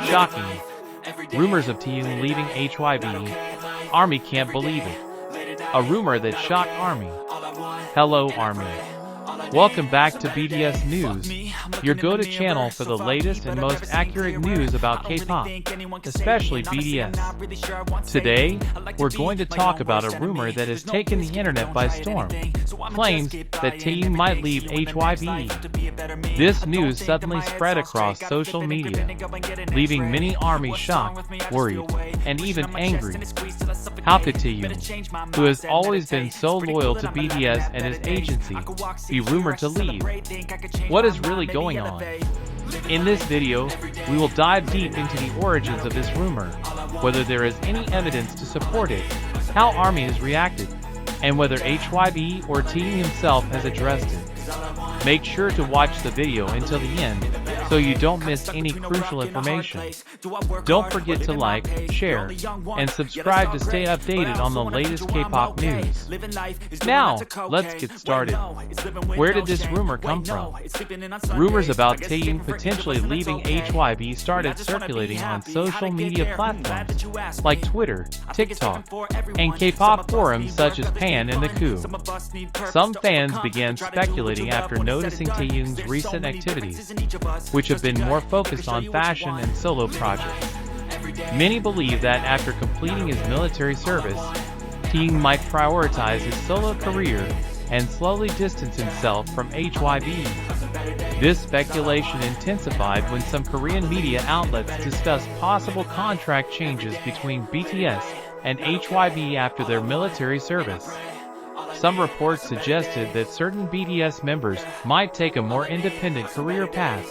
Shocking. Rumors of Taehyung leaving HYBE. ARMY can't believe it. A rumor that shocked ARMY. Hello ARMY. Welcome back to BTS News, your go-to channel for the latest and most accurate news about K-pop, especially BTS. Today, we're going to talk about a rumor that has taken the internet by storm. Claims that Taehyung might leave HYBE. This news suddenly spread across social media, leaving many ARMY shocked, worried, and even angry. How could Taehyung, who has always been so loyal to BTS and his agency, be rumored to leave? What is really going on? In this video, we will dive deep into the origins of this rumor, whether there is any evidence to support it, how ARMY has reacted, and whether HYBE or Taehyung himself has addressed it. Make sure to watch the video until the end so you don't miss any crucial information. Don't forget to like, share, and subscribe to stay updated on the latest K-pop news. Now, let's get started. Where did this rumor come from? Rumors about Taehyung potentially leaving HYBE started circulating on social media platforms like Twitter, TikTok, and K-pop forums such as Pan and the Coup. Some fans began speculating after noticing Taehyung's recent activities, which have been more focused on fashion and solo projects. Many believe that after completing his military service, Taehyung might prioritize his solo career and slowly distance himself from HYBE. This speculation intensified when some Korean media outlets discussed possible contract changes between BTS and HYBE after their military service. Some reports suggested that certain BTS members might take a more independent career path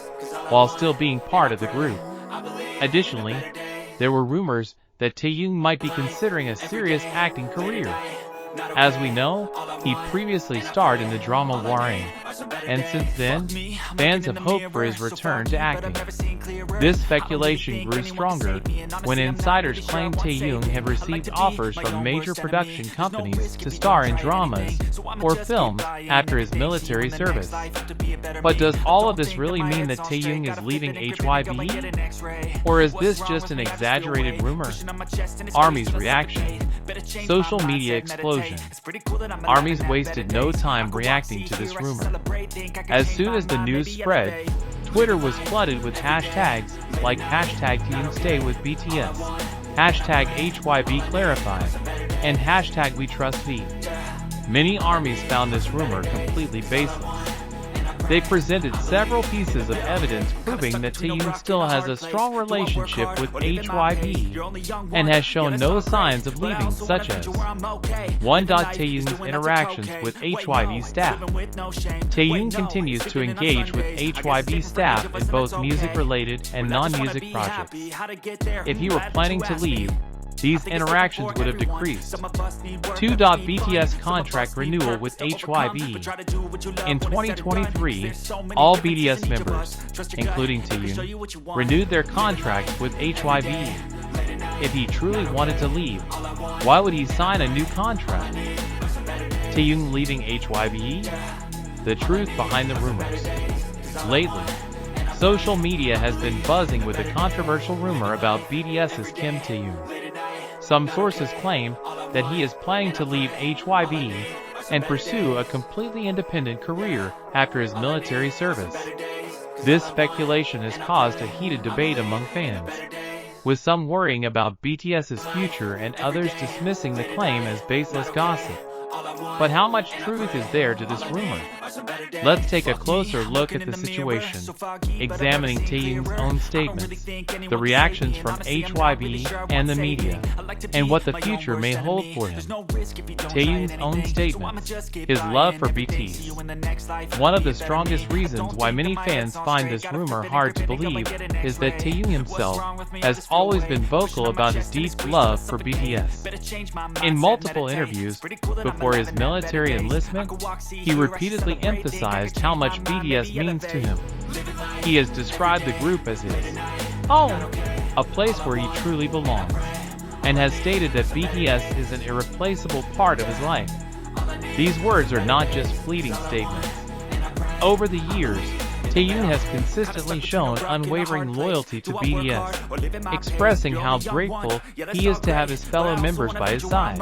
while still being part of the group. Additionally, there were rumors that Taehyung might be considering a serious acting career. As we know, he previously starred in the drama Warang, and since then, fans have hoped for his return to acting. This speculation grew stronger when insiders claimed Taehyung had received offers from major production companies to star in dramas or films after his military service. But does all of this really mean that Taehyung is leaving HYBE? Or is this just an exaggerated rumor? ARMY's reaction. Social media explosion. ARMY's wasted no time reacting to this rumor. As soon as the news spread, Twitter was flooded with hashtags like hashtag Taehyung stay with BTS, hashtag HYBE clarify, and hashtag we trust V. Many ARMYs found this rumor completely baseless. They presented several pieces of evidence proving that Taehyung still has a strong relationship with HYBE and has shown no signs of leaving, such as 1. Taehyung's interactions with HYBE staff. Taehyung continues to engage with HYBE staff in both music-related and non-music projects. If he were planning to leave, these interactions would have decreased. 2. BTS contract renewal with HYBE. In 2023, all BTS members, including Taehyung, renewed their contracts with HYBE. If he truly wanted to leave, why would he sign a new contract? Taehyung leaving HYBE? The truth behind the rumors. Lately, social media has been buzzing with a controversial rumor about BTS's Kim Taehyung. Some sources claim that he is planning to leave HYBE and pursue a completely independent career after his military service. This speculation has caused a heated debate among fans, with some worrying about BTS's future and others dismissing the claim as baseless gossip. But how much truth is there to this rumor? Let's take a closer look at the situation, examining Taehyung's own statements, the reactions from HYBE and the media, and what the future may hold for him. Taehyung's own statements, his love for BTS. One of the strongest reasons why many fans find this rumor hard to believe is that Taehyung himself has always been vocal about his deep love for BTS. In multiple interviews before his military enlistment, he repeatedly emphasized how much BTS means to him. He has described the group as his home, a place where he truly belongs, and has stated that BTS is an irreplaceable part of his life. These words are not just fleeting statements. Over the years, Taehyung has consistently shown unwavering loyalty to BTS, expressing how grateful he is to have his fellow members by his side.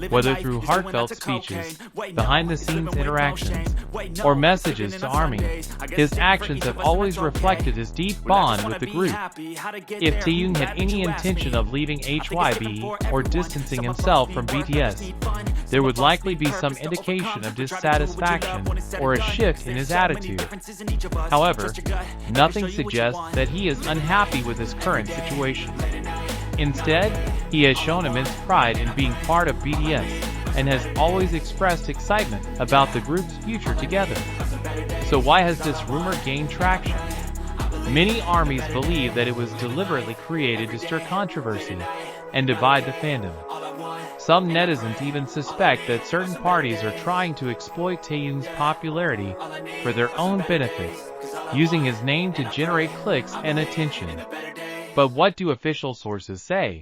Whether through heartfelt speeches, behind-the-scenes interactions, or messages to ARMY, his actions have always reflected his deep bond with the group. If Taehyung had any intention of leaving HYBE or distancing himself from BTS, there would likely be some indication of dissatisfaction or a shift in his attitude. However, nothing suggests that he is unhappy with his current situation. Instead, he has shown immense pride in being part of BTS and has always expressed excitement about the group's future together. So why has this rumor gained traction? Many ARMYs believe that it was deliberately created to stir controversy and divide the fandom. Some netizens even suspect that certain parties are trying to exploit Taehyung's popularity for their own benefit, using his name to generate clicks and attention. But what do official sources say?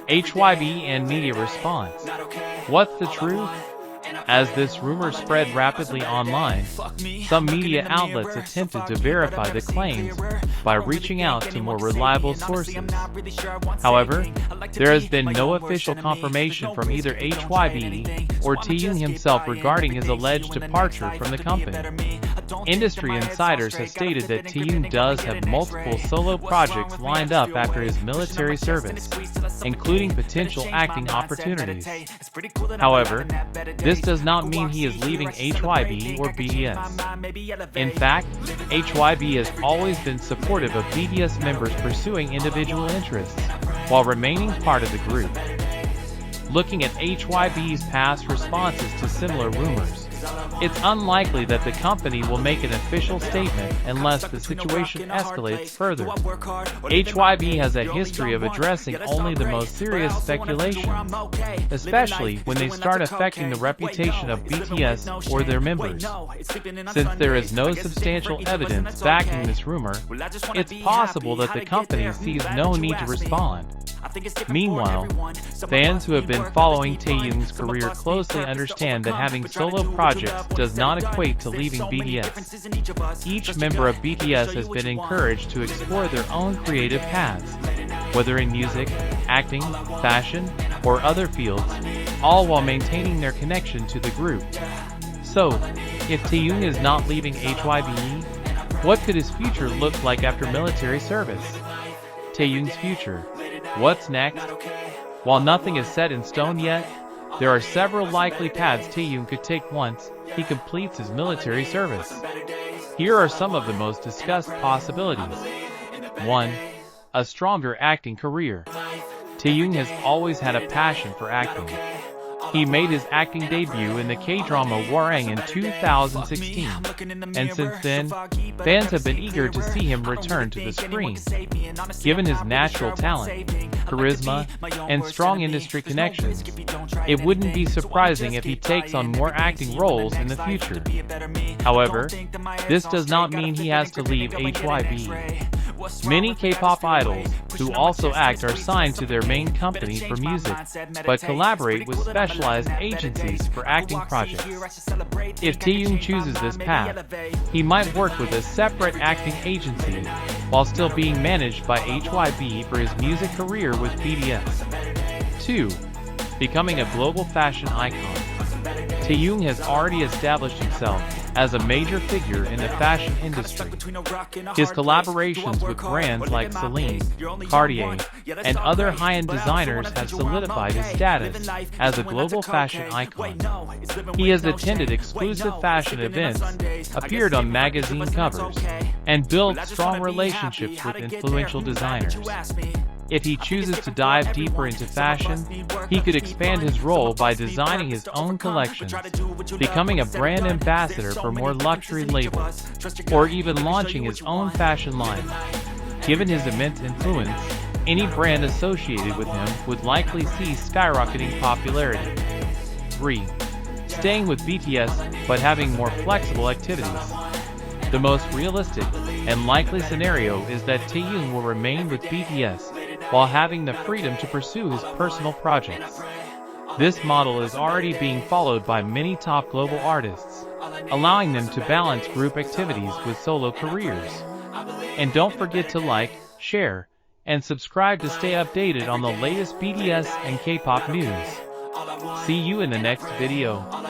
HYBE and media response. What's the truth? As this rumor spread rapidly online, some media outlets attempted to verify the claims by reaching out to more reliable sources. However, there has been no official confirmation from either HYBE or Taehyung himself regarding his alleged departure from the company. Industry insiders have stated that Taehyung does have multiple solo projects lined up after his military service, including potential acting opportunities. However, this does not mean he is leaving HYBE or BTS. In fact, HYBE has always been supportive of BTS members pursuing individual interests, while remaining part of the group. Looking at HYBE's past responses to similar rumors, it's unlikely that the company will make an official statement unless the situation escalates further. HYBE has a history of addressing only the most serious speculations, especially when they start affecting the reputation of BTS or their members. Since there is no substantial evidence backing this rumor, it's possible that the company sees no need to respond. Meanwhile, fans who have been following Taehyung's career closely understand that having solo projects does not equate to leaving BTS. Each member of BTS has been encouraged to explore their own creative paths, whether in music, acting, fashion, or other fields, all while maintaining their connection to the group. So, if Taehyung is not leaving HYBE, what could his future look like after military service? Taehyung's future. What's next? While nothing is set in stone yet, there are several likely paths Taehyung could take once he completes his military service. Here are some of the most discussed possibilities. 1. A stronger acting career. Taehyung has always had a passion for acting. He made his acting debut in the K-drama Warang in 2016, and since then, fans have been eager to see him return to the screen. Given his natural talent, charisma, and strong industry connections, it wouldn't be surprising if he takes on more acting roles in the future. However, this does not mean he has to leave HYBE. Many K-pop idols who also act are signed to their main company for music, but collaborate with specialized agencies for acting projects. If Taehyung chooses this path, he might work with a separate acting agency while still being managed by HYBE for his music career with BTS. 2. Becoming a global fashion icon. Taehyung has already established himself as a major figure in the fashion industry. His collaborations with brands like Celine, Cartier, and other high-end designers have solidified his status as a global fashion icon. He has attended exclusive fashion events, appeared on magazine covers, and built strong relationships with influential designers. If he chooses to dive deeper into fashion, he could expand his role by designing his own collections, becoming a brand ambassador for more luxury labels, or even launching his own fashion line. Given his immense influence, any brand associated with him would likely see skyrocketing popularity. 3. Staying with BTS but having more flexible activities. The most realistic and likely scenario is that Taehyung will remain with BTS while having the freedom to pursue his personal projects. This model is already being followed by many top global artists, allowing them to balance group activities with solo careers. And don't forget to like, share, and subscribe to stay updated on the latest BTS and K-pop news. See you in the next video.